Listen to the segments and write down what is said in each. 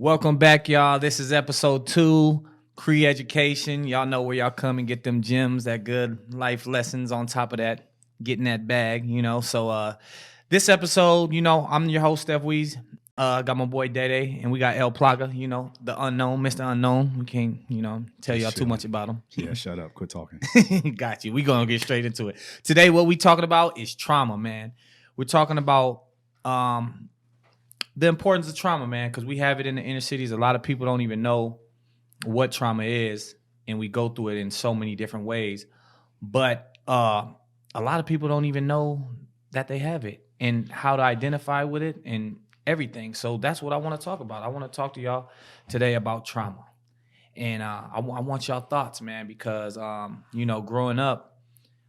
Welcome back, y'all. This is episode 2, Cree Education. Y'all know where y'all come and get them gems, that good life lessons on top of that, getting that bag, So this episode, I'm your host, Steff Weezy. Got my boy Day, and we got Plaga, the unknown, Mr. Unknown. We can't, tell y'all too much about him. Yeah, shut up. Quit talking. Got you. We gonna get straight into it. Today, what we talking about is trauma, man. We're talking about the importance of trauma, man, because we have it in the inner cities. A lot of people don't even know what trauma is, and we go through it in so many different ways. But a lot of people don't even know that they have it and how to identify with it and everything. So that's what I want to talk about. I want to talk to y'all today about trauma. And I want y'all thoughts, man, because, growing up,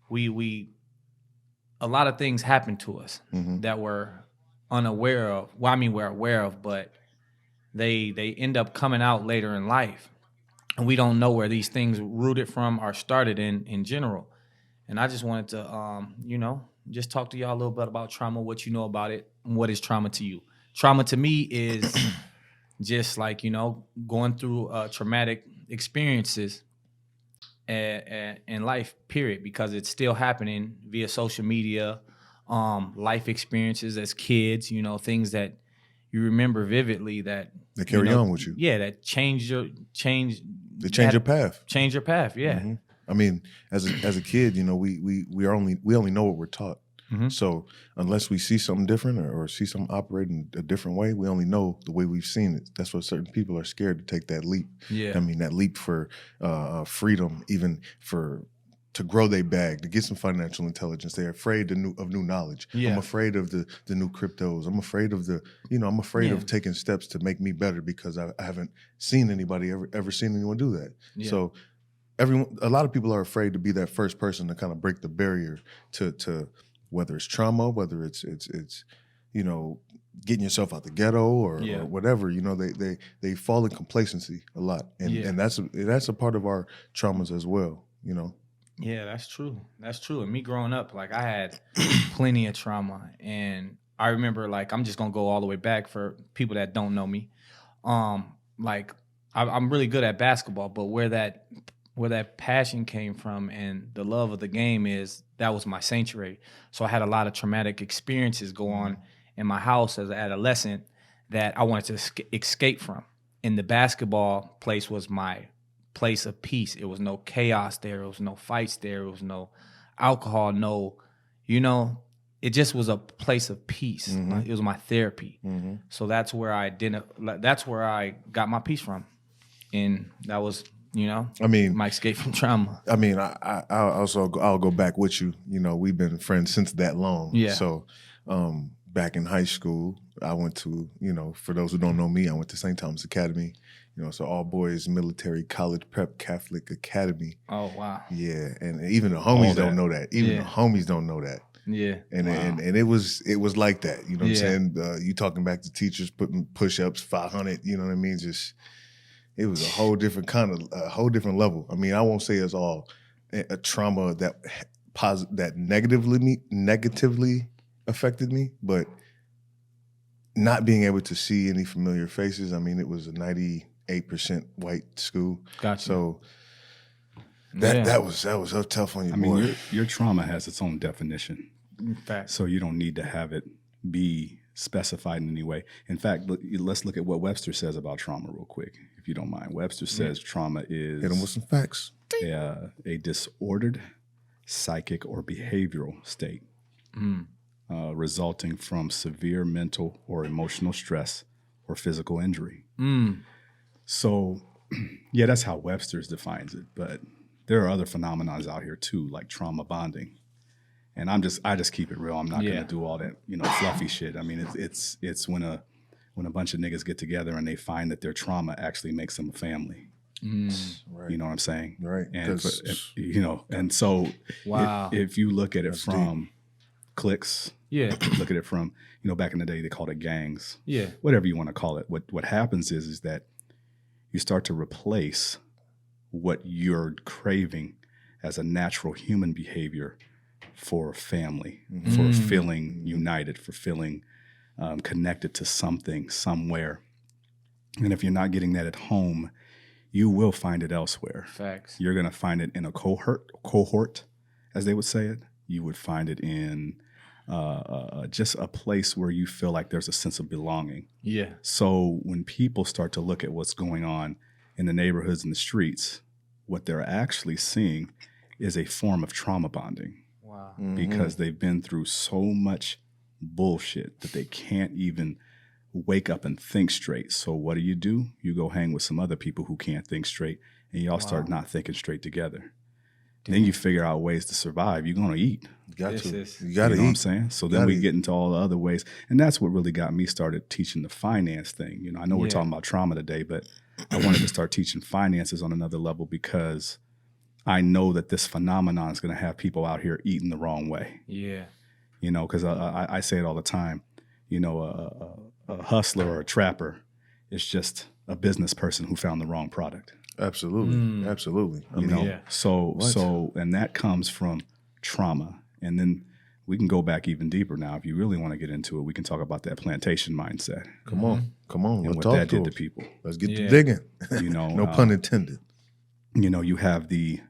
we a lot of things happened to us that we're unaware of. Well, I mean, we're aware of, but they end up coming out later in life. And we don't know where these things rooted from or started in general. And I just wanted to, just talk to y'all a little bit about trauma, what you know about it, and what is trauma to you. Trauma to me is just like, going through traumatic experiences in life, period, because it's still happening via social media, life experiences as kids, things that you remember vividly that carry on with you. Yeah, that change your path. Change your path, yeah. Mm-hmm. I mean, as a kid, we only know what we're taught. Mm-hmm. So unless we see something different or see something operate in a different way, we only know the way we've seen it. That's why certain people are scared to take that leap. Yeah. I mean, that leap for freedom, even to grow their bag, to get some financial intelligence. They're afraid of new knowledge. Yeah. I'm afraid of the new cryptos. I'm afraid of of taking steps to make me better because I haven't seen anybody ever seen anyone do that. Yeah. So a lot of people are afraid to be that first person to kind of break the barrier to whether it's trauma, whether it's getting yourself out the ghetto or whatever. They fall in complacency a lot, and that's a part of our traumas as well. Yeah, that's true. That's true. And me growing up, like I had plenty of trauma, and I remember, like, I'm just gonna go all the way back for people that don't know me. Like I'm really good at basketball, but where that passion came from and the love of the game that was my sanctuary. So I had a lot of traumatic experiences go on in my house as an adolescent that I wanted to escape from. And the basketball place was my place of peace. It was no chaos there. It was no fights there. It was no alcohol, it just was a place of peace. Mm-hmm. It was my therapy. Mm-hmm. So that's where I got my peace from. And that was, my escape from trauma. I mean, I'll go back with you. We've been friends since that long. Yeah. So back in high school, I went to, for those who don't know me, I went to St. Thomas Academy. So all boys military college prep Catholic academy. Oh wow. Yeah, and even the homies don't know that. Even the homies don't know that. Yeah. And it was like that. You know what I'm saying? You talking back to teachers putting push-ups 500. You know what I mean? Just it was a whole different level. I mean, I won't say it's all a trauma that negatively affected me, but not being able to see any familiar faces. I mean, it was a 98% white school. Gotcha. So that was tough on you. I mean, your trauma has its own definition. In fact. So you don't need to have it be specified in any way. In fact, let's look at what Webster says about trauma real quick, if you don't mind. Webster says trauma is... Hit him with some facts. A disordered psychic or behavioral state resulting from severe mental or emotional stress or physical injury. So, that's how Webster defines it. But there are other phenomena out here too, like trauma bonding. And I just keep it real. I'm not gonna do all that, fluffy shit. I mean, it's when a bunch of niggas get together and they find that their trauma actually makes them a family. Right. You know what I'm saying? Right. And and so wow. if you look at it from deep. cliques, look at it from back in the day they called it gangs. Yeah. Whatever you want to call it. What happens is that you start to replace what you're craving as a natural human behavior for family, for feeling united, for feeling connected to something, somewhere. And if you're not getting that at home, you will find it elsewhere. Facts. You're going to find it in a cohort, as they would say it. You would find it in just a place where you feel like there's a sense of belonging. Yeah. So when people start to look at what's going on in the neighborhoods and the streets, what they're actually seeing is a form of trauma bonding. Wow. Because they've been through so much bullshit that they can't even wake up and think straight. So what do? You go hang with some other people who can't think straight, and y'all start not thinking straight together. Then you figure out ways to survive. You're going to eat. You got to. You got to eat. What I'm saying? So then we get into all the other ways. And that's what really got me started teaching the finance thing. You know, I know we're talking about trauma today, but I wanted to start teaching finances on another level because I know that this phenomenon is going to have people out here eating the wrong way. Yeah. You know, because I say it all the time. You know, a hustler or a trapper is just a business person who found the wrong product. Absolutely. Absolutely. You know, so, and that comes from trauma. And then we can go back even deeper now. If you really want to get into it, we can talk about that plantation mindset. Come on. And what that did to people. Let's get to digging. You know, no pun intended. You know, you have the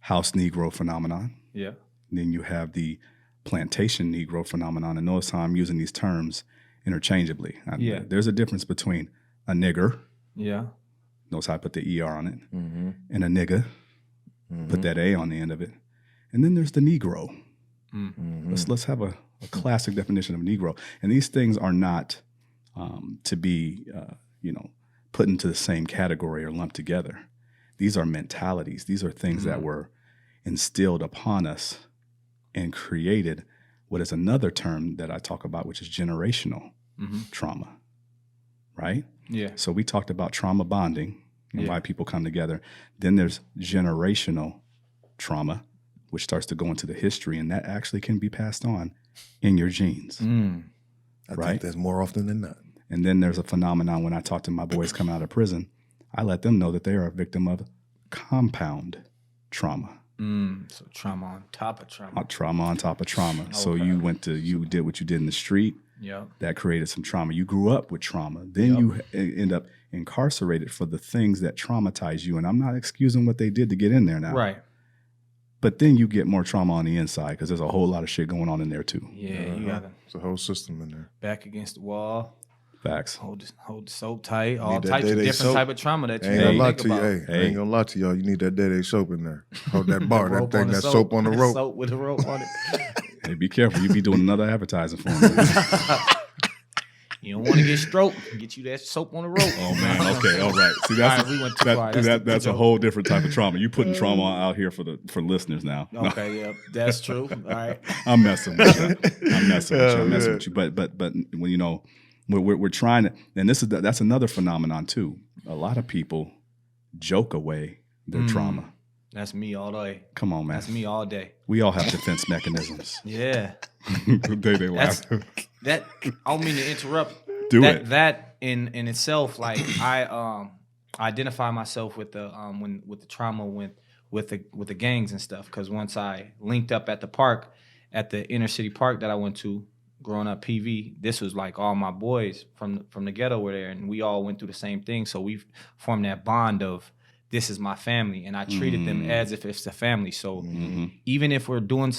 house Negro phenomenon. Yeah. And then you have the plantation Negro phenomenon. And notice how I'm using these terms interchangeably. There's a difference between a nigger. Yeah. Notice how I put the ER on it. And a nigga. Put that A on the end of it. And then there's the Negro. Let's have a classic definition of Negro. And these things are not to be, put into the same category or lumped together. These are mentalities. These are things that were instilled upon us and created what is another term that I talk about, which is generational trauma, right? Yeah. So we talked about trauma bonding and why people come together. Then there's generational trauma, which starts to go into the history, and that actually can be passed on in your genes. I think that's more often than not. And then there's a phenomenon when I talk to my boys coming out of prison, I let them know that they are a victim of compound trauma. So trauma on top of trauma. Trauma on top of trauma. Okay. So you did what you did in the street. Yeah. That created some trauma. You grew up with trauma. Then you end up incarcerated for the things that traumatize you. And I'm not excusing what they did to get in there now. Right. But then you get more trauma on the inside because there's a whole lot of shit going on in there too. Yeah, you got it's a whole system in there. Back against the wall. Facts. Hold the soap tight. All types of different type of trauma that you ain't gonna lie think to about. you. I ain't gonna lie to y'all. You need that Day soap in there. Hold that bar, that thing, that soap on the rope. Soap with a rope on it. Hey, be careful. You be doing another advertising for me. You don't want to get stroked. Get you that soap on the rope. Oh man. Okay. All right. See, that's all right, we went too far. That's a whole different type of trauma. You putting trauma out here for listeners now. Okay. Yeah, that's true. All right. I'm messing with you. I'm messing with you. But when we're trying to, and that's another phenomenon too. A lot of people joke away their trauma. That's me all day. Come on, man. That's me all day. We all have defense mechanisms. Yeah. they laugh. I don't mean to interrupt. That in itself, like I identify myself with the with the trauma with the gangs and stuff. Because once I linked up at the park, at the inner city park that I went to growing up, PV, this was like all my boys from the ghetto were there, and we all went through the same thing. So we formed that bond of, this is my family, and I treated them as if it's a family. So even if we're doing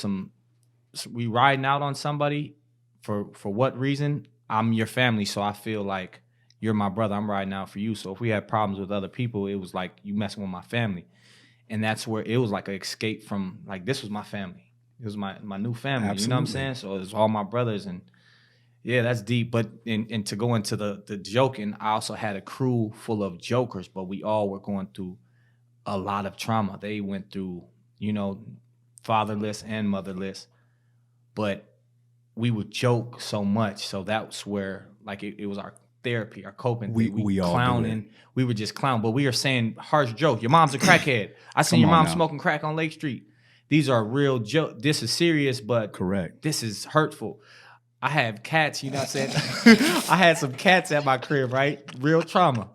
we riding out on somebody, for what reason, I'm your family, so I feel like you're my brother. I'm riding out for you. So if we had problems with other people, it was like you messing with my family, and that's where it was like an escape from, like, this was my family. It was my new family. Absolutely. You know what I'm saying? So it was all my brothers, and yeah, that's deep. But and to go into the joking, I also had a crew full of jokers, but we all were going through a lot of trauma. They went through, fatherless and motherless, but we would joke so much. So that's where, like, it was our therapy, our coping. We all clowning. We would just clown, but we are saying harsh jokes. Your mom's a crackhead. I seen your mom smoking crack on Lake Street. These are real jokes. This is serious, but correct. This is hurtful. I have cats, you know what I'm saying? I had some cats at my crib, right? Real trauma.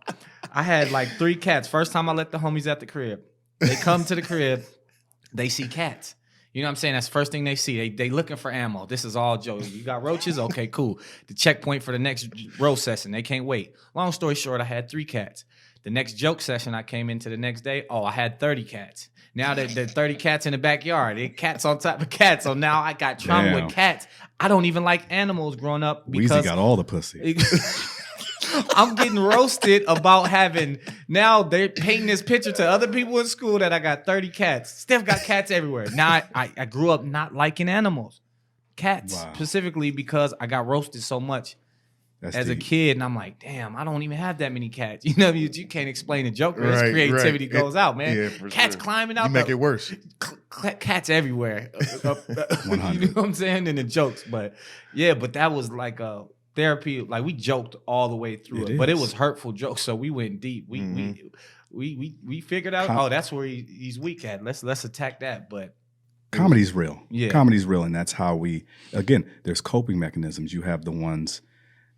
I had like 3 cats. First time I let the homies at the crib. They come to the crib, they see cats. You know what I'm saying? That's the first thing they see. They looking for ammo. This is all jokes. You got roaches? Okay, cool. The checkpoint for the next row session. They can't wait. Long story short, I had 3 cats. The next joke session I came into the next day, I had 30 cats. Now there 30 cats in the backyard. They cats on top of cats. So now I got trauma with cats. I don't even like animals growing up because Weezy got all the pussy. I'm getting roasted about having, now they're painting this picture to other people in school that I got 30 cats. Steff got cats everywhere. Now I grew up not liking animals. Cats specifically because I got roasted so much as a kid. And I'm like, damn, I don't even have that many cats. You know, you can't explain a joke. Right, creativity goes out, man. Yeah, cats climbing out. You make it worse. Cats everywhere. You know what I'm saying? And the jokes. But yeah, but that was like a therapy. Like we joked all the way through it, but it was hurtful jokes. So we went deep. We figured out, that's where he's weak at. Let's attack that. But comedy's real. Yeah. Comedy's real. And that's how there's coping mechanisms. You have the ones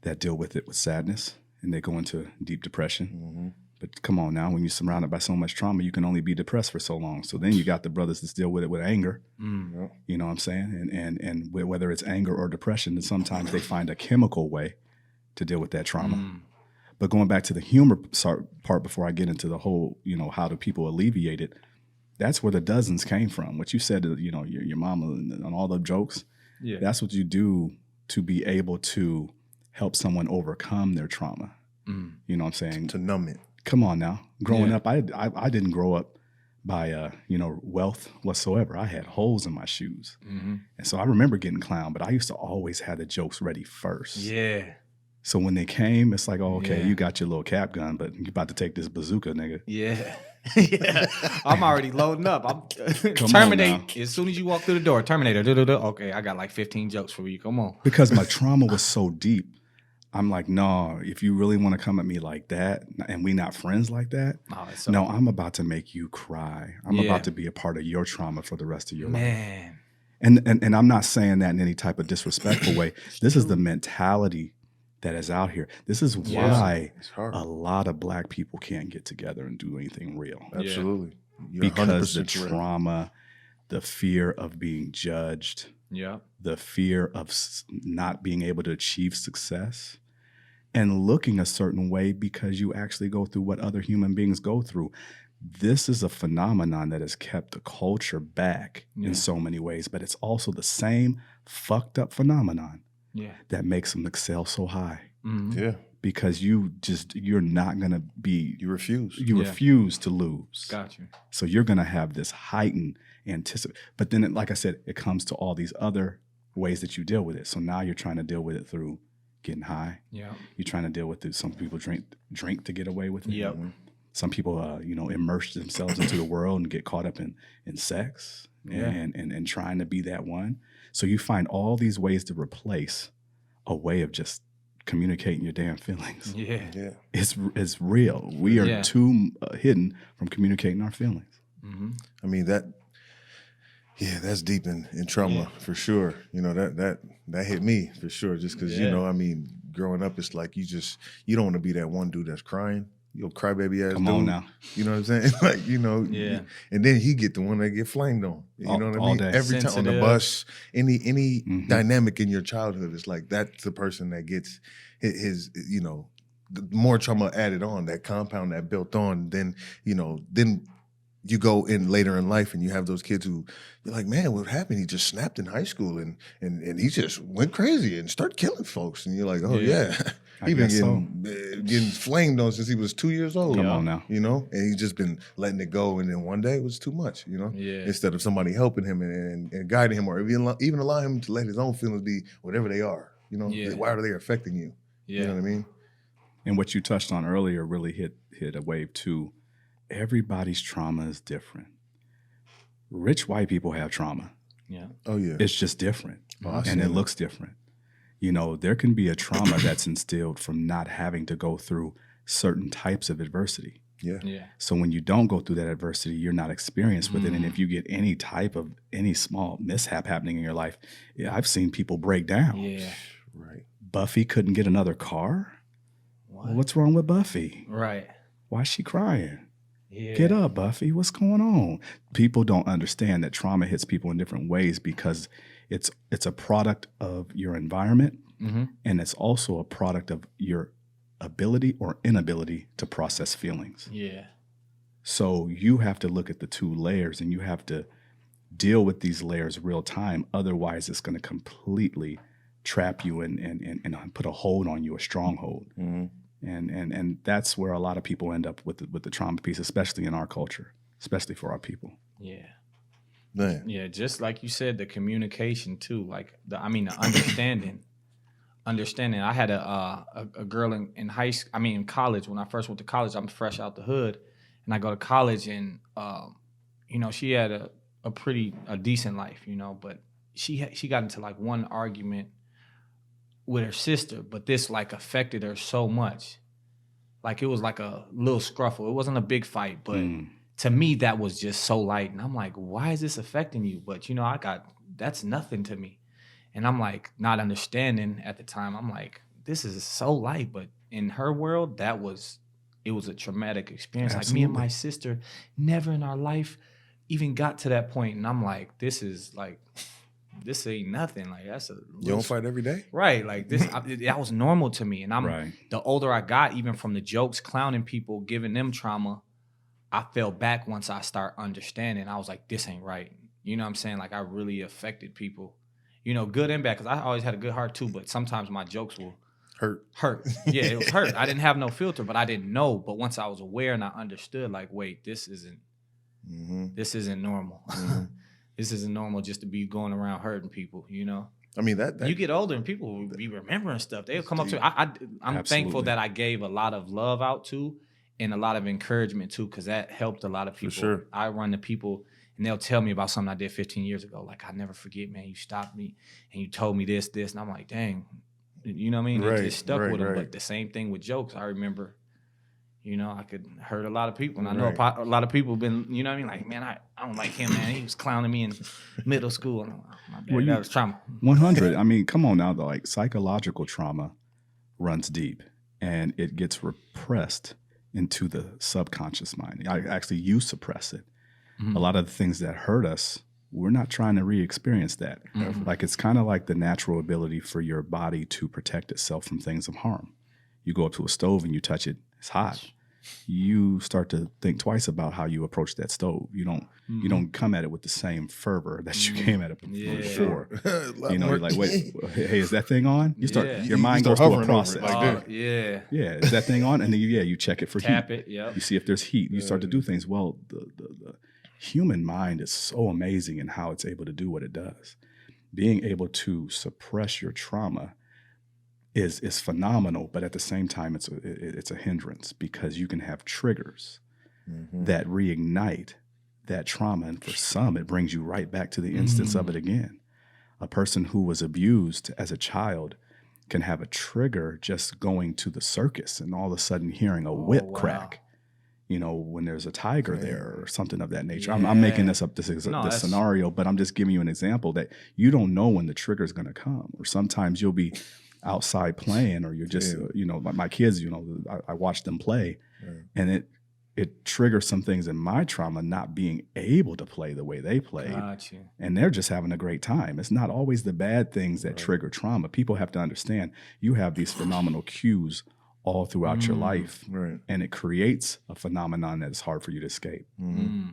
that deal with it with sadness and they go into deep depression. Mm-hmm. But come on now, when you're surrounded by so much trauma, you can only be depressed for so long. So then you got the brothers that deal with it with anger. Mm-hmm. You know what I'm saying? And whether it's anger or depression, then sometimes they find a chemical way to deal with that trauma. Mm. But going back to the humor part before I get into the whole, how do people alleviate it, that's where the dozens came from. What you said, your mama and all the jokes, that's what you do to be able to help someone overcome their trauma. Mm. You know what I'm saying? To numb it. Come on now. Growing up, I didn't grow up by wealth whatsoever. I had holes in my shoes. Mm-hmm. And so I remember getting clowned, but I used to always have the jokes ready first. Yeah. So when they came, it's like, you got your little cap gun, but you about to take this bazooka, nigga. Yeah. Yeah. I'm already loading up. I'm Terminate. As soon as you walk through the door, Terminator. Okay, I got like 15 jokes for you. Come on. Because my trauma was so deep. I'm like, no, if you really want to come at me like that and we not friends like that, I'm about to make you cry. I'm about to be a part of your trauma for the rest of your life. And I'm not saying that in any type of disrespectful way. This is the mentality that is out here. This is why a lot of Black people can't get together and do anything real. Absolutely. Because the trauma, the fear of being judged, the fear of not being able to achieve success, and looking a certain way because you actually go through what other human beings go through. This is a phenomenon that has kept the culture back in so many ways, but it's also the same fucked up phenomenon that makes them excel so high. Mm-hmm. Yeah. Because you're not going to be... You refuse. You refuse to lose. Got you. So you're going to have this heightened anticipation. But then, like I said, it comes to all these other ways that you deal with it. So now you're trying to deal with it through getting high. Yeah. You're trying to deal with it. Some people drink to get away with it. Yep. Some people, immerse themselves into the world and get caught up in sex and trying to be that one. So you find all these ways to replace a way of just communicating your damn feelings. Yeah. It's real. We are too hidden from communicating our feelings. Mm-hmm. I mean, that's deep in trauma for sure. That hit me for sure. Just because growing up, it's like you don't want to be that one dude that's crying. You crybaby ass Come dude. on now. You know what I'm saying? And then he get the one that get flamed on. You know what I mean? Day. Every time on the bus, any dynamic in your childhood, it's like that's the person that gets his the more trauma added on, that compound that built on, then you go in later in life and you have those kids who you're like, man, what happened? He just snapped in high school and he just went crazy and started killing folks. And you're like, oh yeah. He been getting flamed on since he was 2 years old. Come on now. And he's just been letting it go. And then one day it was too much, instead of somebody helping him and guiding him or even allow him to let his own feelings be whatever they are. Why are they affecting you? Yeah. You know what I mean? And what you touched on earlier really hit a wave too. Everybody's trauma is different. Rich white people have trauma. Yeah. Oh yeah. It's just different. And it looks different. There can be a trauma that's instilled from not having to go through certain types of adversity. Yeah. So when you don't go through that adversity, you're not experienced with it. And if you get any small mishap happening in your life, I've seen people break down. Yeah. Right. Buffy couldn't get another car. What? Well, what's wrong with Buffy? Right. Why is she crying? Yeah. Get up, Buffy. What's going on? People don't understand that trauma hits people in different ways because it's a product of your environment, and it's also a product of your ability or inability to process feelings. Yeah. So you have to look at the two layers, and you have to deal with these layers real time. Otherwise, it's going to completely trap you and put a hold on you, a stronghold. And that's where a lot of people end up with the trauma piece, especially in our culture, especially for our people. Yeah. Man. Yeah, just like you said, the communication too, like the understanding. I had a girl in high school. I mean, in college. When I first went to college, I'm fresh out the hood, and I go to college, and she had a decent life, but she got into like one argument with her sister, but this like affected her so much. Like it was like a little scruffle. It wasn't a big fight, but to me that was just so light. And I'm like, why is this affecting you? But that's nothing to me. And I'm like not understanding at the time. I'm like, this is so light, but in her world, it was a traumatic experience. Absolutely. Like me and my sister never in our life even got to that point. And I'm like, this ain't nothing. Like You don't fight every day? Right. Like that was normal to me. And the older I got, even from the jokes, clowning people, giving them trauma, I fell back once I start understanding. I was like, this ain't right. You know what I'm saying? Like I really affected people, good and bad. Cause I always had a good heart too, but sometimes my jokes will hurt. Yeah, it was hurt. I didn't have no filter, but I didn't know. But once I was aware and I understood, like, wait, this isn't normal. This isn't normal just to be going around hurting people, I mean, that you get older and people will be remembering stuff. They'll come up to me. I'm thankful that I gave a lot of love out too and a lot of encouragement too, because that helped a lot of people. For sure. I run to people and they'll tell me about something I did 15 years ago. Like, I never forget, man, you stopped me and you told me this. And I'm like, dang, you know what I mean? Right, It stuck with them. right. But the same thing with jokes. I remember, I could hurt a lot of people. And I know a lot of people been, you know what I mean? Like, man, I don't like him, man. He was clowning me in middle school. And my bad, that was trauma. 100. I mean, come on now. Like, psychological trauma runs deep and it gets repressed into the subconscious mind. You suppress it. A lot of the things that hurt us, we're not trying to re-experience that. Like, it's kind of like the natural ability for your body to protect itself from things of harm. You go up to a stove and you touch it, it's hot. You start to think twice about how you approach that stove. You don't come at it with the same fervor that you came at it before. You're like, wait, hey, is that thing on? You start your mind goes through a process. Yeah, is that thing on? And then you check it for tap heat. It, yep. You see if there's heat. You start to do things. Well, the human mind is so amazing in how it's able to do what it does. Being able to suppress your trauma is phenomenal, but at the same time, it's a hindrance because you can have triggers that reignite that trauma, and for some, it brings you right back to the instance of it again. A person who was abused as a child can have a trigger just going to the circus and all of a sudden hearing a whip crack. When there's a tiger there or something of that nature. I'm making this up, this scenario, but I'm just giving you an example that you don't know when the trigger is going to come. Or sometimes you'll be outside playing, or you're just, my kids, I watch them play, and it triggers some things in my trauma, not being able to play the way they played. And they're just having a great time. It's not always the bad things that trigger trauma. People have to understand you have these phenomenal cues all throughout your life, and it creates a phenomenon that is hard for you to escape.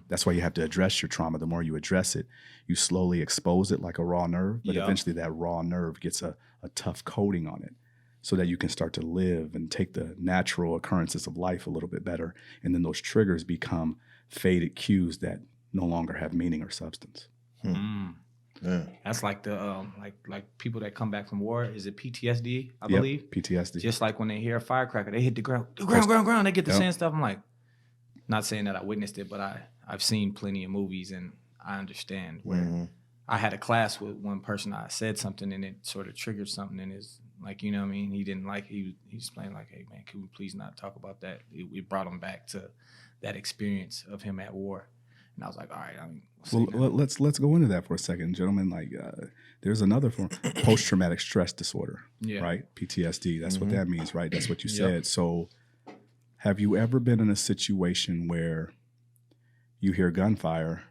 That's why you have to address your trauma. The more you address it, you slowly expose it like a raw nerve, but eventually that raw nerve gets a tough coating on it so that you can start to live and take the natural occurrences of life a little bit better. And then those triggers become faded cues that no longer have meaning or substance. Yeah. That's like the like people that come back from war. Is it PTSD? I believe PTSD. Just like when they hear a firecracker, they hit the ground. They get to saying stuff. I'm like, not saying that I witnessed it, but I've seen plenty of movies and I understand where I had a class with one person. I said something and it sort of triggered something in his, like, you know what I mean? He didn't like. He's playing like, hey man, can we please not talk about that? It brought him back to that experience of him at war. And I was like, all right. Let's go into that for a second, gentlemen. Like, there's another form, post-traumatic stress disorder, right? PTSD. That's what that means, right? That's what you said. So, have you ever been in a situation where you hear gunfire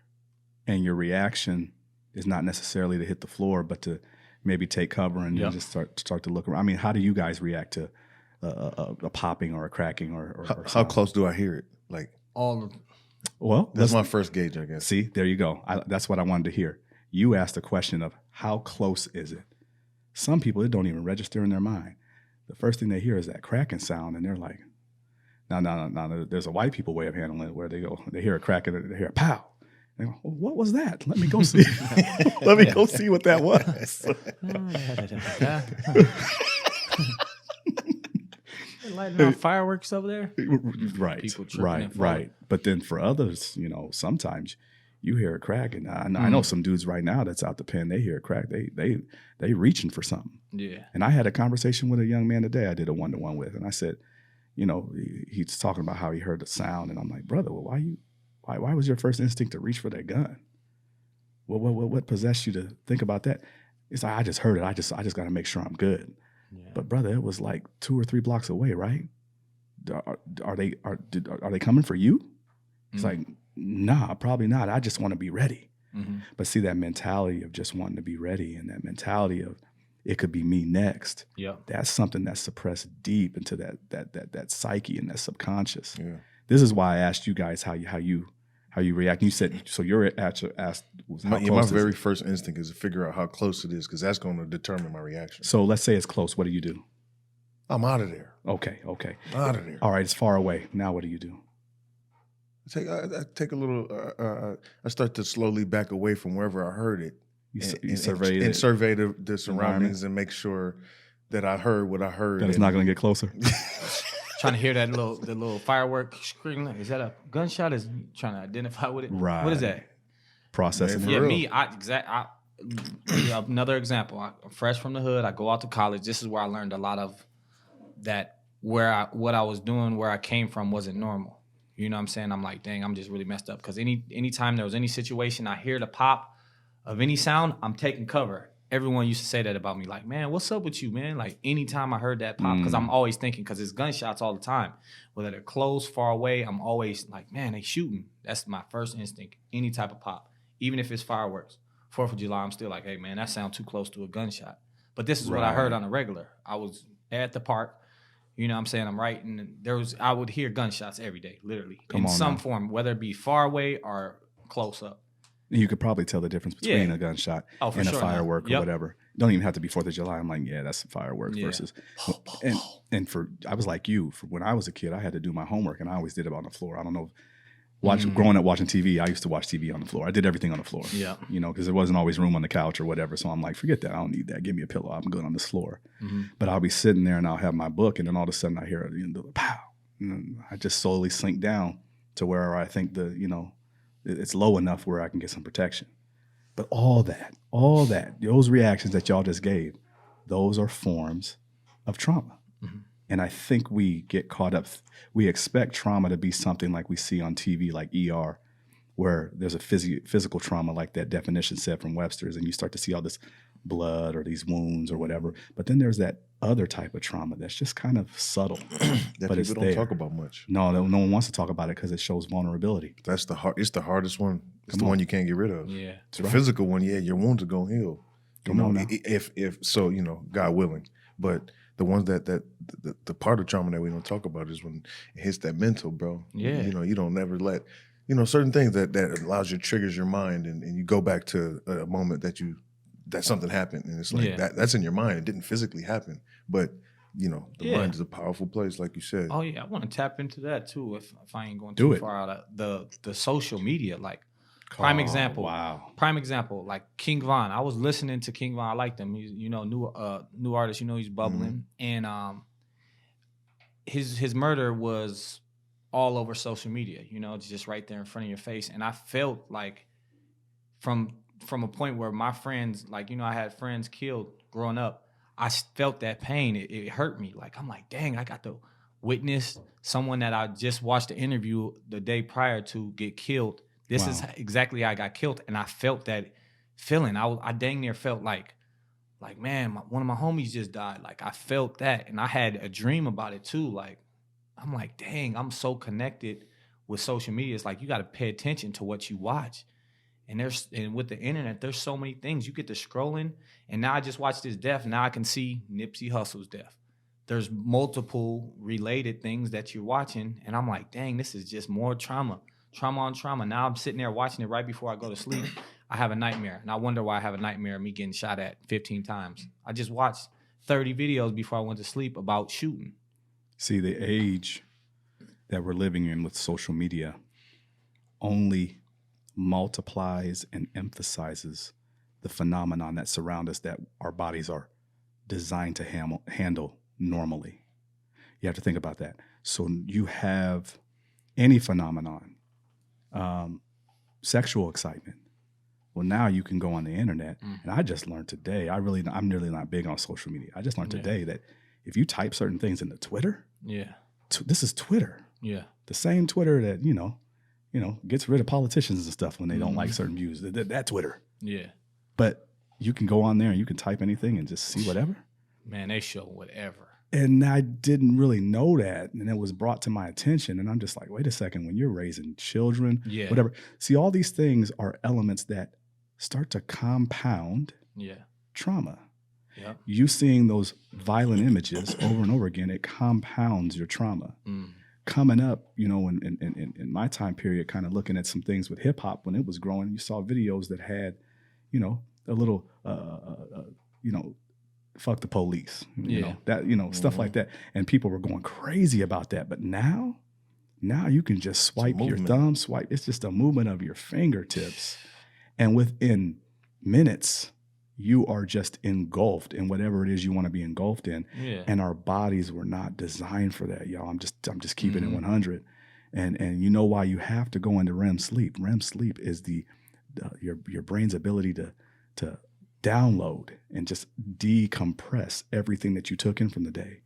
and your reaction is not necessarily to hit the floor, but to maybe take cover and then just start to look around. I mean, how do you guys react to a popping or a cracking or how close do I hear it? Like All of well, that's my first gauge, I guess. See, there you go. That's what I wanted to hear. You asked the question of how close is it? Some people, it don't even register in their mind. The first thing they hear is that cracking sound, and they're like, no. There's a white people way of handling it where they hear a crack and they hear a pow. They go, well, what was that? Let me go see. Let me go see what that was. Lighting off fireworks over there. Right, People right. But then for others, sometimes you hear a crack, and I know some dudes right now that's out the pen. They hear a crack. They reaching for something. Yeah. And I had a conversation with a young man today. I did a 1-to-1 with, and I said, he's talking about how he heard the sound, and I'm like, brother, well, why was your first instinct to reach for that gun? What possessed you to think about that? It's like, I just heard it. I just got to make sure I'm good. Yeah. But brother, it was like 2 or 3 blocks away, right? Are they coming for you? It's like, nah, probably not. I just want to be ready. Mm-hmm. But see, that mentality of just wanting to be ready, and that mentality of it could be me next. Yeah, that's something that's suppressed deep into that psyche and that subconscious. Yeah. This is why I asked you guys how you react. You said so. You're asked. My very first instinct is to figure out how close it is, because that's going to determine my reaction. So let's say it's close. What do you do? I'm out of there. Okay. Out of there. All right, it's far away. Now what do you do? I take a little. I start to slowly back away from wherever I heard it. You survey the surroundings and make sure that I heard what I heard. That it's not going to get closer. Trying to hear that little firework scream. Is that a gunshot? Is trying to identify with it? Right. What is that? Processing. Yeah, me. Another example. I'm fresh from the hood. I go out to college. This is where I learned a lot of that. What I was doing, where I came from, wasn't normal. You know what I'm saying? I'm like, dang, I'm just really messed up. Because anytime there was any situation, I hear the pop of any sound, I'm taking cover. Everyone used to say that about me, like, man, what's up with you, man? Like, anytime I heard that pop, because I'm always thinking, because it's gunshots all the time. Whether they're close, far away, I'm always like, man, they shooting. That's my first instinct, any type of pop. Even if it's fireworks. 4th of July, I'm still like, hey, man, that sounds too close to a gunshot. But this is what I heard on a regular. I was at the park. You know what I'm saying? I'm right. And I would hear gunshots every day, literally. In some form, whether it be far away or close up. You could probably tell the difference between a gunshot and a firework or whatever. Don't even have to be 4th of July. I'm like, yeah, that's fireworks versus. And I was like you. When I was a kid, I had to do my homework, and I always did it on the floor. I don't know. Growing up watching TV, I used to watch TV on the floor. I did everything on the floor. Yeah. Because there wasn't always room on the couch or whatever. So I'm like, forget that. I don't need that. Give me a pillow. I'm good on this floor. Mm-hmm. But I'll be sitting there and I'll have my book, and then all of a sudden I hear the pow. And I just slowly sink down to where I think it's low enough where I can get some protection. But all that, those reactions that y'all just gave, those are forms of trauma. Mm-hmm. And I think we get caught up. We expect trauma to be something like we see on TV, like ER, where there's a physical trauma, like that definition said from Webster's, and you start to see all this blood or these wounds or whatever. But then there's that other type of trauma that's just kind of subtle. That people don't talk about much. No one wants to talk about it because it shows vulnerability. It's the hardest one. It's the one you can't get rid of. Yeah. The physical one, your wounds are going to heal. If so, God willing. But the ones that the part of trauma that we don't talk about is when it hits that mental, bro. Yeah. You don't never let, certain things that allows you, triggers your mind, and you go back to a moment that something happened, and it's like that's in your mind. It didn't physically happen, but the mind is a powerful place, like you said. Oh yeah, I want to tap into that too. If I ain't going too far out of the social media, like prime example. Wow. Prime example, like King Von. I was listening to King Von. I liked him. He's new artist. He's bubbling, and his murder was all over social media. It's just right there in front of your face, and I felt like from a point where my friends, like, I had friends killed growing up. I felt that pain. It hurt me. Like, I'm like, dang, I got to witness someone that I just watched the interview the day prior to get killed. This is exactly how I got killed. And I felt that feeling. I dang near felt like, man, one of my homies just died. Like, I felt that. And I had a dream about it too. Like, I'm like, dang, I'm so connected with social media, it's like you got to pay attention to what you watch. And with the internet, there's so many things. You get to scrolling, and now I just watched this death. Now I can see Nipsey Hussle's death. There's multiple related things that you're watching, and I'm like, dang, this is just more trauma on trauma. Now I'm sitting there watching it right before I go to sleep. I have a nightmare, and I wonder why I have a nightmare of me getting shot at 15 times. I just watched 30 videos before I went to sleep about shooting. See, the age that we're living in with social media only multiplies and emphasizes the phenomenon that surround us that our bodies are designed to handle normally. You have to think about that. So you have any phenomenon, sexual excitement. Well, now you can go on the internet, and I just learned today, I'm really not big on social media. I just learned today that if you type certain things into Twitter, this is Twitter. Yeah. The same Twitter that, gets rid of politicians and stuff when they don't like certain views. That Twitter. Yeah. But you can go on there and you can type anything and just see whatever. Man, they show whatever. And I didn't really know that. And it was brought to my attention. And I'm just like, wait a second, when you're raising children, whatever. See, all these things are elements that start to compound trauma. Yep. You seeing those violent images over and over again, it compounds your trauma. Coming up, in my time period, kind of looking at some things with hip hop when it was growing, you saw videos that had, a little, fuck the police, stuff like that. And people were going crazy about that. But now you can just swipe your thumb, It's just a movement of your fingertips. And within minutes, you are just engulfed in whatever it is you want to be engulfed in. Yeah. And our bodies were not designed for that, y'all. I'm just keeping it 100. And you know why you have to go into REM sleep. REM sleep is your brain's ability to download and just decompress everything that you took in from the day.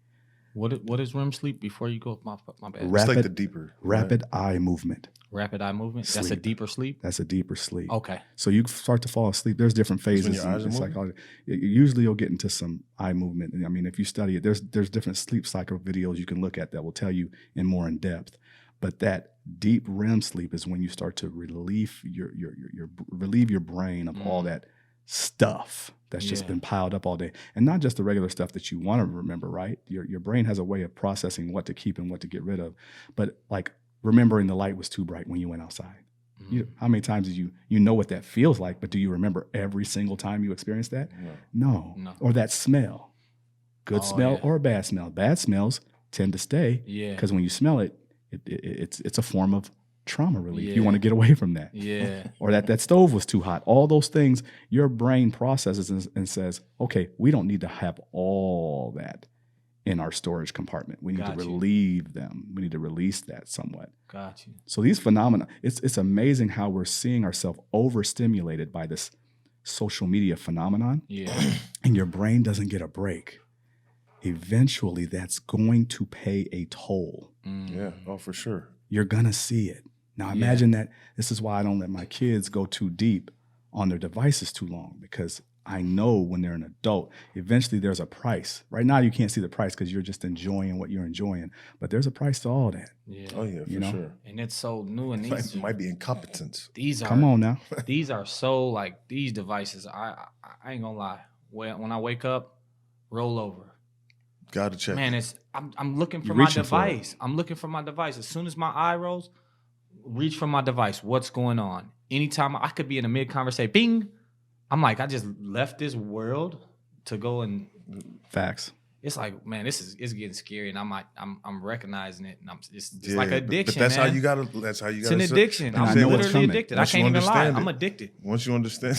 What is REM sleep before you go? My bad. It's like the deeper. Rapid eye movement. Rapid eye movement? Sleep. That's a deeper sleep? That's a deeper sleep. Okay. So you start to fall asleep. There's different phases. When your eyes are moving? Psychology. Usually you'll get into some eye movement. I mean, if you study it, there's different sleep cycle videos you can look at that will tell you more in depth. But that deep REM sleep is when you start to relieve your brain of all that stuff that's just been piled up all day. And not just the regular stuff that you want to remember, right? Your brain has a way of processing what to keep and what to get rid of. But like remembering the light was too bright when you went outside. How many times did you know what that feels like, but do you remember every single time you experienced that? No. Or that smell. Good smell or bad smell. Bad smells tend to stay because when you smell it, it's a form of trauma relief. Yeah. You want to get away from that. Yeah. Or that stove was too hot. All those things, your brain processes and says, okay, we don't need to have all that in our storage compartment. We need to relieve them. We need to release that somewhat. Got you. So these phenomena, it's amazing how we're seeing ourselves overstimulated by this social media phenomenon. Yeah. And your brain doesn't get a break. Eventually, that's going to pay a toll. Yeah, oh, for sure. You're going to see it. Now, imagine that. This is why I don't let my kids go too deep on their devices too long, because I know when they're an adult, eventually there's a price. Right now, you can't see the price because you're just enjoying what you're enjoying. But there's a price to all that. Yeah. Oh, yeah, for sure. And it's so new. And these might be incompetence. Come on now. These are so, like, these devices, I ain't going to lie. When I wake up, roll over. Gotta check. Man, I'm looking for my device. I'm looking for my device. As soon as my eye rolls, reach for my device. What's going on? Anytime I could be in a mid-conversation, bing. I'm like, I just left this world to go and facts. It's like, man, it's getting scary, and I'm recognizing it, and it's just like addiction. But that's man. how you gotta. That's how you gotta. It's an addiction. I'm literally addicted. I can't even lie. I'm addicted. Once you understand,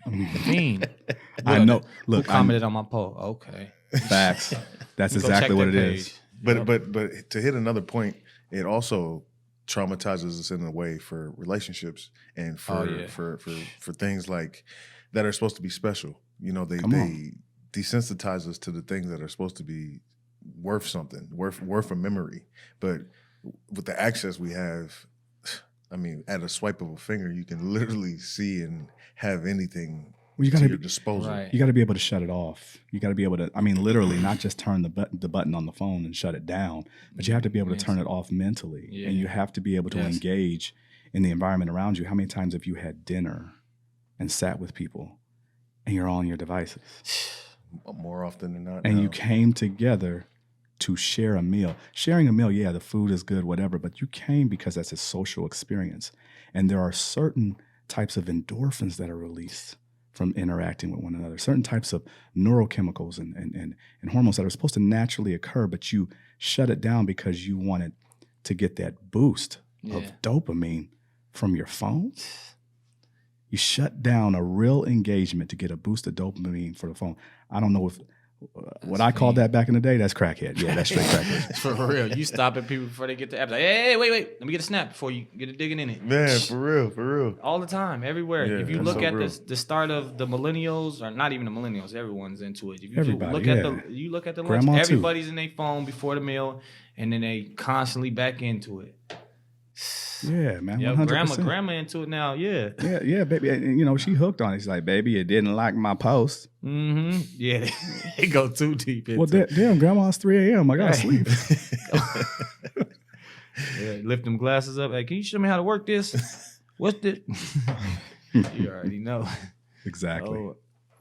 I know. Look, who commented on my post. Okay. Facts. That's exactly what it is. But to hit another point, it also traumatizes us in a way for relationships and for things like that are supposed to be special. You know, they desensitize us to the things that are supposed to be worth something, worth a memory. But with the access we have, I mean, at a swipe of a finger, you can literally see and have anything Well, you to got your to disposal. Right. you got to be able to shut it off. You got to be able to, I mean, literally, not just turn the button on the phone and shut it down, but you have to be able to turn it off mentally, Yeah. and you have to be able to Yes. engage in the environment around you. How many times have you had dinner and sat with people, and you're on your devices, More often than not. and now. you came together to share a meal? Sharing a meal, yeah, the food is good, whatever, but you came because that's a social experience, and there are certain types of endorphins that are released from interacting with one another, certain types of neurochemicals and hormones that are supposed to naturally occur, but you shut it down because you wanted to get that boost of dopamine from your phone. You shut down a real engagement to get a boost of dopamine for the phone. I don't know if what I called that back in the day, that's crackhead. Yeah, that's straight crackhead. For real. You stopping people before they get the app. Like, hey, wait. Let me get a snap before you get a digging in it. Man, for real. All the time, everywhere. Yeah, if you that's look so at real. the start of the millennials, or not even the millennials, everyone's into it. If you Everybody, look yeah. at you look at the Grandma, lunch, too. everybody's in their phone before the meal, and then they constantly back into it. Yeah, man, Yeah, 100%. grandma into it now. Yeah. Yeah, baby. And, you know, she hooked on it. She's like, baby, you didn't like my post. Mm-hmm. Yeah, they go too deep into Well, it. damn, grandma, it's 3 a.m. I got to Right. sleep. Yeah, lift them glasses up. Hey, can you show me how to work this? What's this? You already know. Exactly. Oh,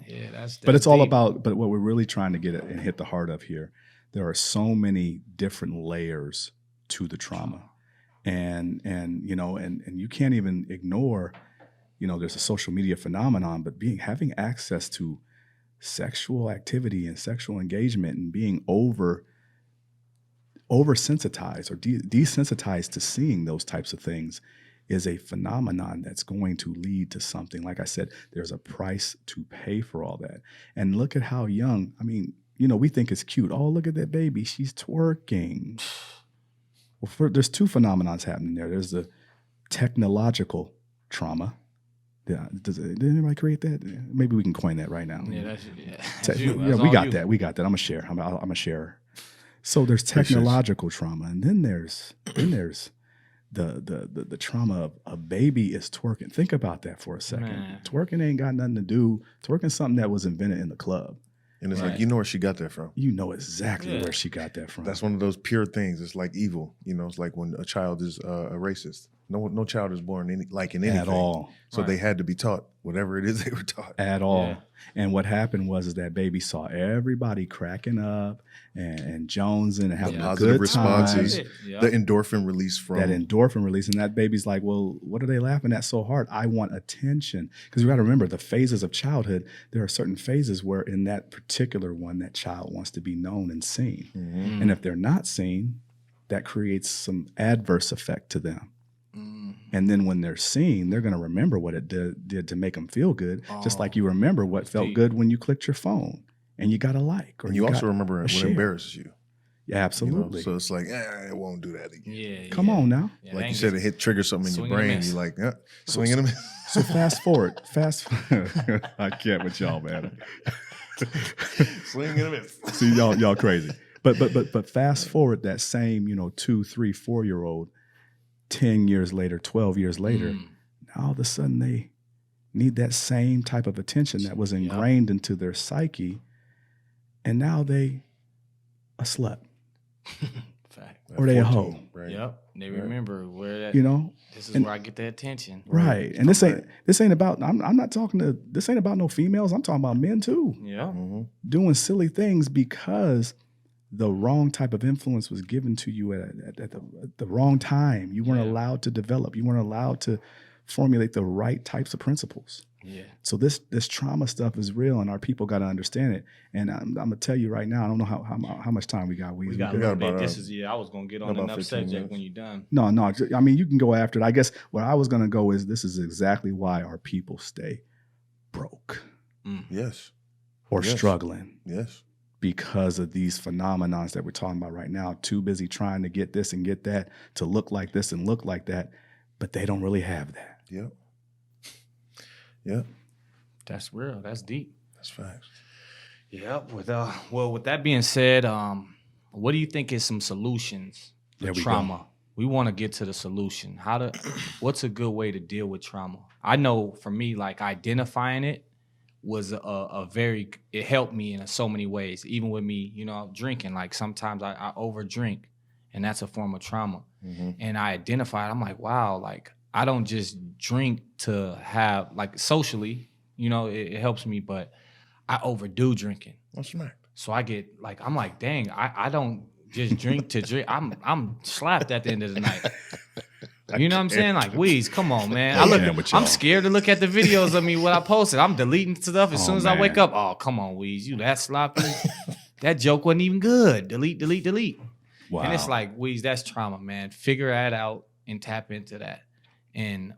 yeah, that's But it's all deep. about, but what we're really trying to get at and hit the heart of here, there are so many different layers to the trauma. And you know, and you can't even ignore, you know, there's a social media phenomenon, but having access to sexual activity and sexual engagement and being oversensitized or desensitized to seeing those types of things is a phenomenon that's going to lead to something. Like I said, there's a price to pay for all that. And look at how young, I mean, you know, we think it's cute. Oh, look at that baby. She's twerking. Well, there's two phenomenons happening there. There's the technological trauma. Yeah, did anybody create that? Maybe we can coin that right now. Yeah, that's Te- you. yeah, That's we all got you. that. We got that. I'm a share. I'm a sharer. So there's technological trauma, and then there's the trauma of a baby is twerking. Think about that for a second. Man. Twerking ain't got nothing to do. Twerking something that was invented in the club. And it's Right. like, you know where she got that from. You know exactly Yeah. where she got that from. That's one of those pure things. It's like evil. You know, it's like when a child is a racist. No child is born in anything. At all. So they Right. had to be taught whatever it is they were taught. At all. Yeah. And what happened was that baby saw everybody cracking up and jonesing and having a Positive good responses. time. Yeah. The endorphin release from That endorphin release, and that baby's like, well, what are they laughing at so hard? I want attention. Because we got to remember the phases of childhood. There are certain phases where in that particular one, that child wants to be known and seen. Mhm. And if they're not seen, that creates some adverse effect to them. And then when they're seen, they're going to remember what it did to make them feel good, just like you remember what felt deep. good when you clicked your phone and you got a like. Or And you also got remember a when share. it embarrasses you. Yeah, You know? absolutely. So it's like, it won't do that again. Yeah. Come on now. Yeah, Like they you ain't said, just- it hit trigger something in your swing and a brain. miss. You're like, swing and a miss. So fast forward. I can't with y'all, man. Swing and a miss. See, y'all crazy. But fast forward that same, 2, 3, 4-year-old, 10 years later, 12 years later, now all of a sudden they need that same type of attention that was ingrained into their psyche, and now they a slut Fact. or they a 14, hoe, Right. Yep. They remember where that. This is and- where I get the attention. right? And this ain't about. I'm not talking to. This ain't about no females. I'm talking about men too, Yeah. Mm-hmm. doing silly things because the wrong type of influence was given to you at the wrong time. You weren't allowed to develop. You weren't allowed to formulate the right types of principles. Yeah. So this trauma stuff is real, and our people got to understand it. And I'm gonna tell you right now, I don't know how much time we got. We got a got little bit. about, This is I was gonna get on about another 15 subject minutes. when you're done. No. I mean, you can go after it. I guess where I was gonna go is this is exactly why our people stay broke Yes. or Yes. struggling Yes. because of these phenomenons that we're talking about right now. Too busy trying to get this and get that to look like this and look like that, but they don't really have that. Yep. Yep. That's real. That's deep. That's facts. Yep. With that being said, what do you think is some solutions for There we trauma? We want to get to the solution. What's a good way to deal with trauma? I know for me, like identifying it was it helped me in so many ways. Even with me, drinking, like sometimes I over drink, and that's a form of trauma. And I identified, I'm like, wow, like I don't just drink to have, like, socially, it helps me, but I overdo drinking. That's right. So I get like, I'm like, dang, I don't just drink to drink. I'm slapped at the end of the night. You know what I'm saying? Like, Weez, come on, man. I'm scared to look at the videos of me when I posted. I'm deleting stuff as soon as I wake up. Oh, come on, Weez, you that sloppy. That joke wasn't even good. Delete. Wow. And it's like, Weez, that's trauma, man. Figure that out and tap into that. And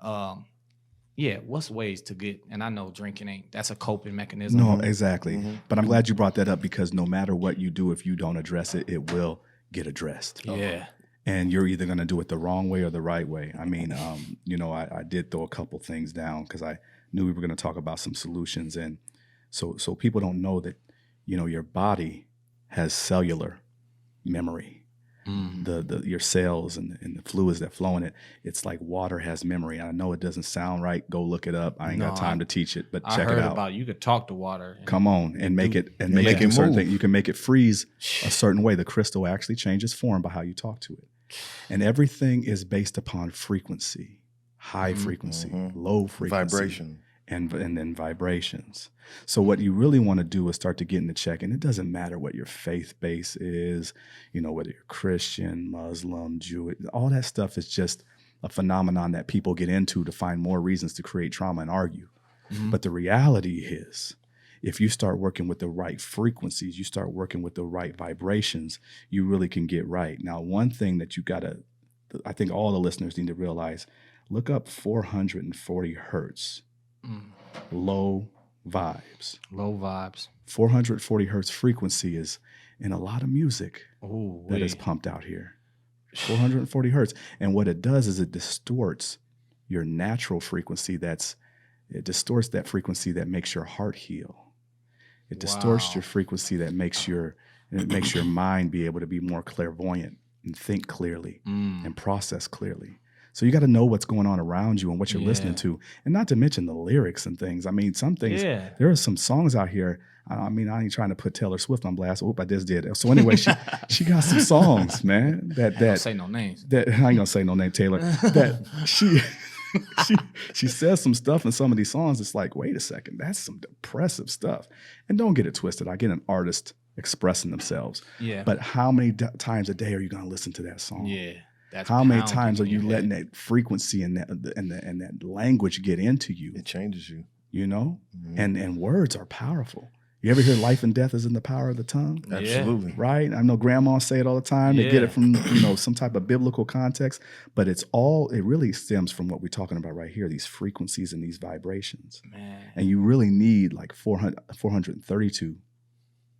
what's ways to get? And I know drinking that's a coping mechanism. No, exactly. But I'm glad you brought that up, because no matter what you do, if you don't address it, it will get addressed. Yeah. And you're either going to do it the wrong way or the right way. I mean, I did throw a couple things down because I knew we were going to talk about some solutions. And so people don't know that, your body has cellular memory. Your cells and the fluids that flow in it, it's like water has memory. I know it doesn't sound right. Go look it up. I ain't got time to teach it, but check it out. I heard about it. You could talk to water. Come on and make it do certain things. You can make it freeze a certain way. The crystal actually changes form by how you talk to it. And everything is based upon frequency, high frequency, low frequency, vibration, and then vibrations. So what you really want to do is start to get into check. And it doesn't matter what your faith base is, whether you're Christian, Muslim, Jewish, all that stuff is just a phenomenon that people get into to find more reasons to create trauma and argue. But the reality is, if you start working with the right frequencies, you start working with the right vibrations, you really can get right. Now, one thing that I think all the listeners need to realize, look up 440 hertz, low vibes. 440 hertz frequency is in a lot of music that is pumped out here. 440 hertz. And what it does is it distorts your natural frequency. It distorts that frequency that makes your heart heal. It distorts your frequency that makes your mind be able to be more clairvoyant and think clearly and process clearly. So you got to know what's going on around you and what you're listening to, and not to mention the lyrics and things. I mean, some things, there are some songs out here. I mean, I ain't trying to put Taylor Swift on blast. I just did. So anyway, she got some songs, man. I don't say no names. I ain't gonna say no name, Taylor. That she says some stuff in some of these songs. It's like, wait a second, that's some depressive stuff. And don't get it twisted. I get an artist expressing themselves. Yeah. But how many times a day are you gonna listen to that song? Yeah. How many times are you letting that frequency and that language get into you? It changes you. And words are powerful. You ever hear life and death is in the power of the tongue? Absolutely. Right? I know grandmas say it all the time. They get it from, some type of biblical context, but it really stems from what we're talking about right here, these frequencies and these vibrations. Man. And you really need like 432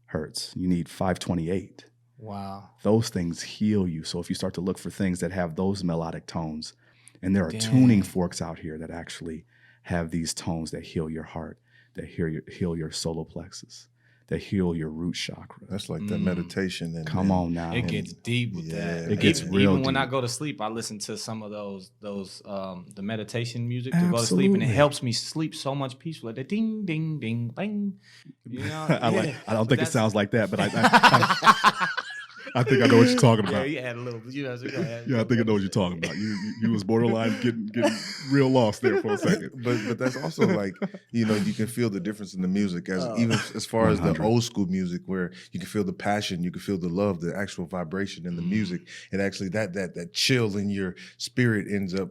hertz. You need 528. Wow. Those things heal you. So if you start to look for things that have those melodic tones, and there are tuning forks out here that actually have these tones that heal your heart, that heal your solar plexus, that heal your root chakra. That's like the meditation. And come on now. It gets deep with that. It gets real Even deep. when I go to sleep, I listen to some of those the meditation music to go to sleep, and it helps me sleep so much peaceful. Like the ding, ding, ding, bang. I don't think it sounds like that, but I think I know what you're talking about. Yeah, you had a little. I think I know what you're talking about. You was borderline getting real lost there for a second. But that's also like, you can feel the difference in the music even as far 100. As the old school music, where you can feel the passion, you can feel the love, the actual vibration in the music, and actually that chill in your spirit ends up,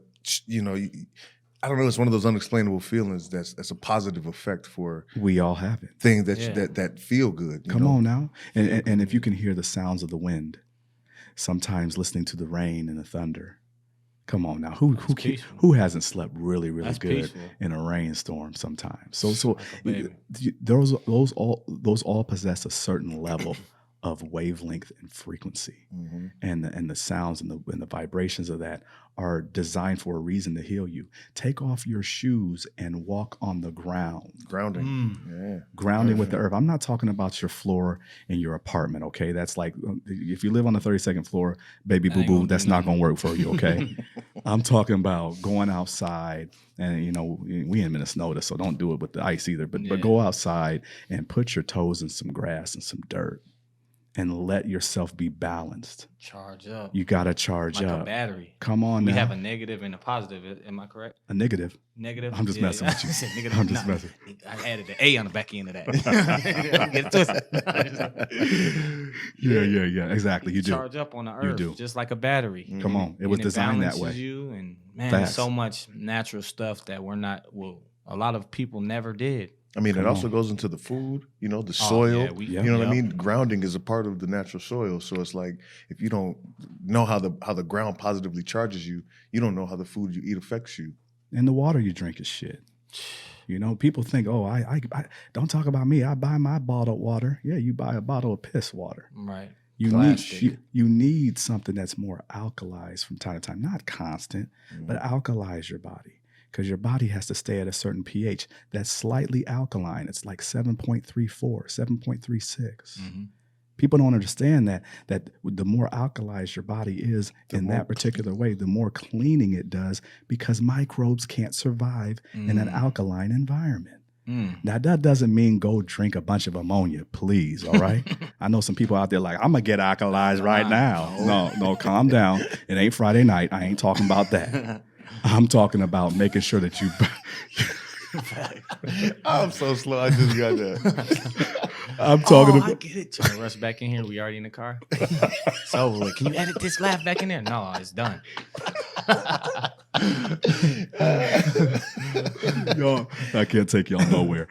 I don't know. It's one of those unexplainable feelings that's a positive effect for. We all have it. Things that feel good. Come on now, and if you can hear the sounds of the wind, sometimes listening to the rain and the thunder. Come on now, who hasn't slept really good peaceful. In a rainstorm sometimes? So those all possess a certain level of wavelength and frequency, and the sounds and the vibrations of that are designed for a reason to heal you. Take off your shoes and walk on the ground. Grounding. Grounding with the earth. I'm not talking about your floor in your apartment, okay? That's like, if you live on the 32nd floor, baby boo-boo, that's not going to work for you, okay? I'm talking about going outside, and we in Minnesota, so don't do it with the ice either. But go outside and put your toes in some grass and some dirt, and let yourself be balanced. Charge up. You gotta charge like up. a battery. Come on we now. have a negative and a positive. Am I correct? A negative. Negative. I'm just messing with you. Negative. I'm just messing. I added the A on the back end of that. Yeah. Exactly. You do. Charge up on the earth. You do. Just like a battery. Mm-hmm. Come on. It was designed that way. You and man, there's so much natural stuff that a lot of people never did. I mean, it also goes into the food, the soil. Yeah, what I mean? Grounding is a part of the natural soil. So it's like if you don't know how the ground positively charges you, you don't know how the food you eat affects you. And the water you drink is shit. People think, oh, I don't talk about me. I buy my bottled water. Yeah, you buy a bottle of piss water. Right. You need something that's more alkalized from time to time. Not constant, but alkalize your body. Because your body has to stay at a certain pH that's slightly alkaline. It's like 7.34, 7.36. Mm-hmm. People don't understand that the more alkalized your body is in that particular way, the more cleaning it does, because microbes can't survive in an alkaline environment. Now, that doesn't mean go drink a bunch of ammonia, please, all right? I know some people out there like, I'm going to get alkalized right now. No, calm down. It ain't Friday night. I ain't talking about that. I'm talking about making sure that you... I'm so slow. I just got that. I'm talking about... I get it. Trying to rush back in here. We already in the car? It's over with. Can you edit this laugh back in there? No, it's done. Y'all, I can't take y'all nowhere.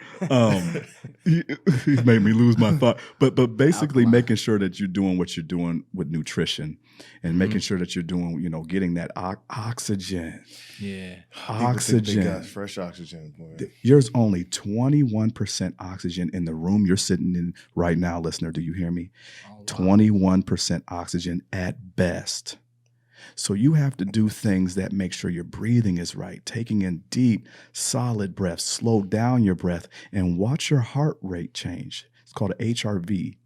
He made me lose my thought. But basically making sure that you're doing what you're doing with nutrition and making sure that you're doing, getting that oxygen. Yeah. Oxygen. They got fresh oxygen. Boy. There's only 21% oxygen in the room you're sitting in right now, listener. Do you hear me? Oh, wow. 21% oxygen at best. So you have to do things that make sure your breathing is right, taking in deep, solid breaths, slow down your breath, and watch your heart rate change. It's called HRV,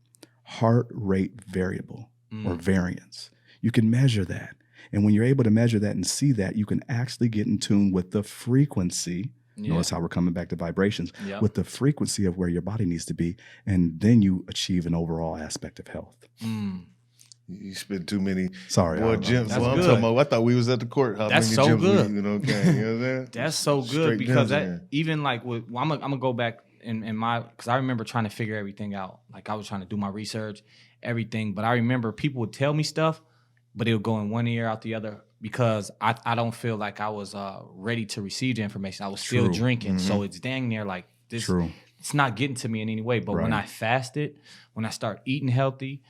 heart rate variable or variance. You can measure that. And when you're able to measure that and see that, you can actually get in tune with the frequency. Notice how we're coming back to vibrations, with the frequency of where your body needs to be. And then you achieve an overall aspect of health. You spent too many. Sorry, gyms. Well, I'm talking about. I thought we was at the court. That's so good. You know what I'm saying? That's so good because even like with, I'm gonna go back in my, because I remember trying to figure everything out. Like I was trying to do my research, everything. But I remember people would tell me stuff, but it would go in one ear out the other because I don't feel like I was ready to receive the information. I was still drinking, so it's dang near like this. It's not getting to me in any way. But when I fasted, when I start eating healthy,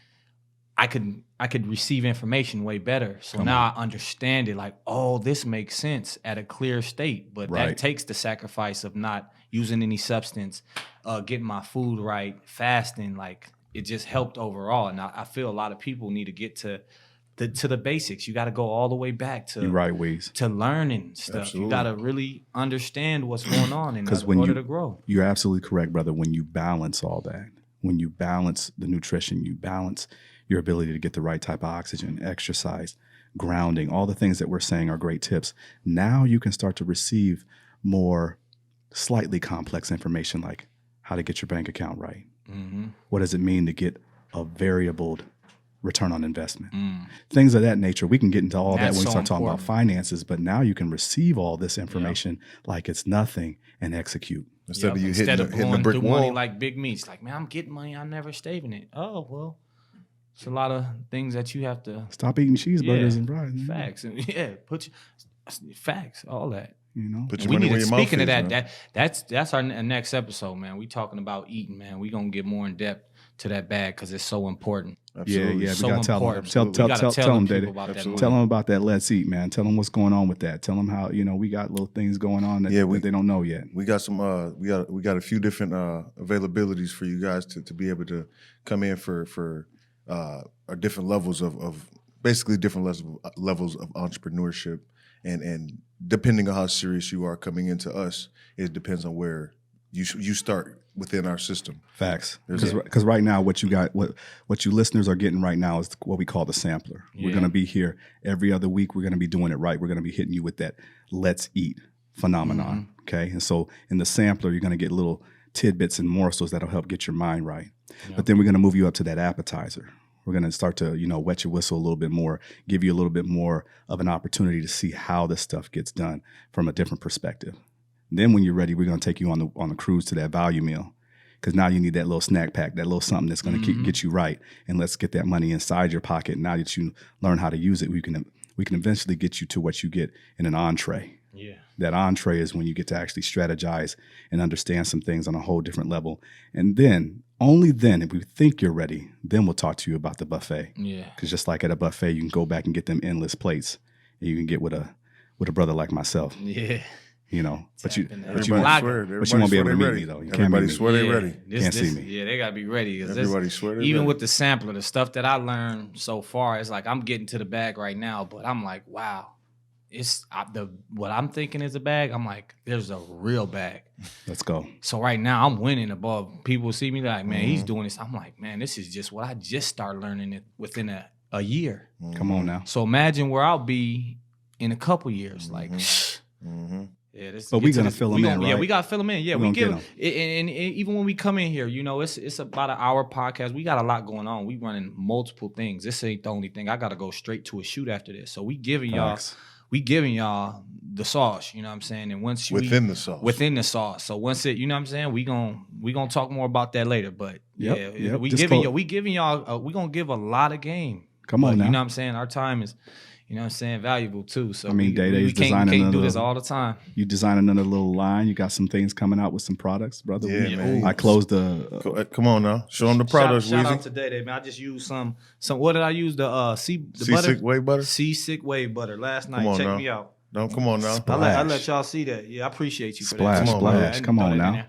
I could receive information way better. So now I understand it like, oh, this makes sense at a clear state. But that takes the sacrifice of not using any substance, getting my food right, fasting. Like it just helped overall. And I feel a lot of people need to get to the basics. You got to go all the way back to to learning stuff. Absolutely. You got to really understand what's going on in order to grow. You're absolutely correct, brother. When you balance all that, when you balance the nutrition, you balance your ability to get the right type of oxygen, exercise, grounding, all the things that we're saying are great tips. Now you can start to receive more slightly complex information like how to get your bank account right. Mm-hmm. What does it mean to get a variable return on investment? Things of that nature. We can get into all that when we start talking about finances, but now you can receive all this information like it's nothing and execute. Instead of you hitting the brick through wall. Money like big meats. Like, man, I'm getting money. I'm never saving it. Oh, well. It's a lot of things that you have to stop eating cheeseburgers and fries. Facts, facts, all that. Put your money where your mouth is. Speaking of that, that's our next episode, man. We talking about eating, man. We gonna get more in depth to that bag because it's so important. Absolutely. Yeah. So we gotta tell them, Daddy. Tell them about that. Let's eat, man. Tell them what's going on with that. Tell them how we got little things going on that they don't know yet. We got some. We got a few different availabilities for you guys to be able to come in for different levels of basically different levels of entrepreneurship, and depending on how serious you are coming into us, it depends on where you start within our system. Facts. Because right now, what you listeners are getting right now is what we call the sampler. Yeah. We're going to be here every other week. We're going to be doing it right. We're going to be hitting you with that let's eat phenomenon. Mm-hmm. Okay. And so in the sampler, you're going to get little tidbits and morsels that'll help get your mind right. Yeah. But then we're going to move you up to that appetizer. We're going to start to, wet your whistle a little bit more, give you a little bit more of an opportunity to see how this stuff gets done from a different perspective. Then when you're ready, we're going to take you on the cruise to that value meal, because now you need that little snack pack, that little something that's going to get you right. And let's get that money inside your pocket. Now that you learn how to use it, we can eventually get you to what you get in an entree. Yeah. That entree is when you get to actually strategize and understand some things on a whole different level. And then, only then, if we think you're ready, then we'll talk to you about the buffet. Yeah. Because just like at a buffet, you can go back and get them endless plates. And you can get with a brother like myself. Yeah. But you won't be able to meet me though. Everybody swear they ready. Can't see me. Yeah, they gotta be ready. Everybody swear they even ready. With the sampler, the stuff that I learned so far, it's like I'm getting to the bag right now, but I'm like, wow, what I'm thinking is a bag. I'm like, there's a real bag. Let's go. So right now I'm winning above. People see me like, man, he's doing this. I'm like, man, this is just what I just started learning it within a year. Come on now. So imagine where I'll be in a couple years. Like. Yeah, but we're gonna fill them in, right? Yeah, we gotta fill them in. Yeah, we give them. And even when we come in here, it's about an hour podcast. We got a lot going on. We running multiple things. This ain't the only thing. I gotta go straight to a shoot after this. So we giving y'all the sauce. You know what I'm saying? And once within the sauce. So once it, you know what I'm saying, we gonna talk more about that later. But we giving y'all. We gonna give a lot of game. Come on now. You know what I'm saying? Our time is. You know what I'm saying? Valuable too. So Day-Day's we can't do this all the time. You design another little line. You got some things coming out with some products, brother. Yeah, man. I closed the. Come on now, show them the products. Shout out to Day-Day, man. I just used some. What did I use? The Seasick Whey butter. Seasick Whey butter last night. Check me out. No, come on now. I let y'all see that. Yeah, I appreciate you for that. Splash. Come on now.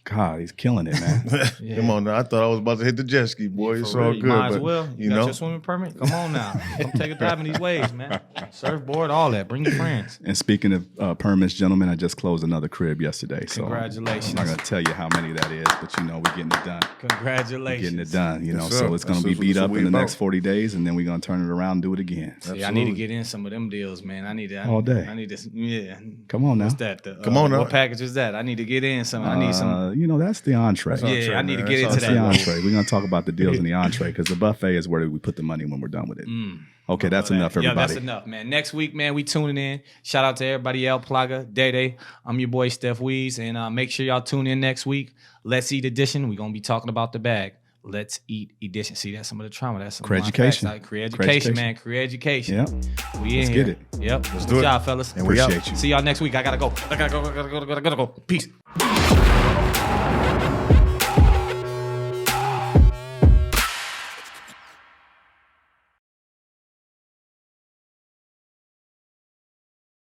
God, he's killing it, man. Yeah. Come on now. I thought I was about to hit the jet ski, boy. It's all good. You might as well. You got your swimming permit? Come on now. Come take a dive in these waves, man. Surfboard, all that. Bring your friends. And speaking of permits, gentlemen, I just closed another crib yesterday. Congratulations. So I'm not going to tell you how many that is, but we're getting it done. Congratulations. We're getting it done, so it's going to be beat up in the next 40 days, and then we're going to turn it around and do it again. See, I need to get in some of them deals, man. All day. I need this. Yeah. Come on now. What's that? Come on now. What package is that? I need to get in some. I need some. That's the entree. I need to get into that. The entree. We're going to talk about the deals in the entree because the buffet is where we put the money when we're done with it. Okay, that's enough, everybody. Yeah, that's enough, man. Next week, man, we tuning in. Shout out to everybody else, Plaga, Day-Day. I'm your boy, Steff Weezy, and make sure y'all tune in next week. Let's Eat Edition. We're going to be talking about the bag. Let's Eat Edition. See, that's some of the trauma. That's some Career-education. Career-education, man. Career-education. Yep. We Let's in get here. it. Yep. Let's do it. Good job, fellas. And appreciate you. See y'all next week. I gotta go. Peace.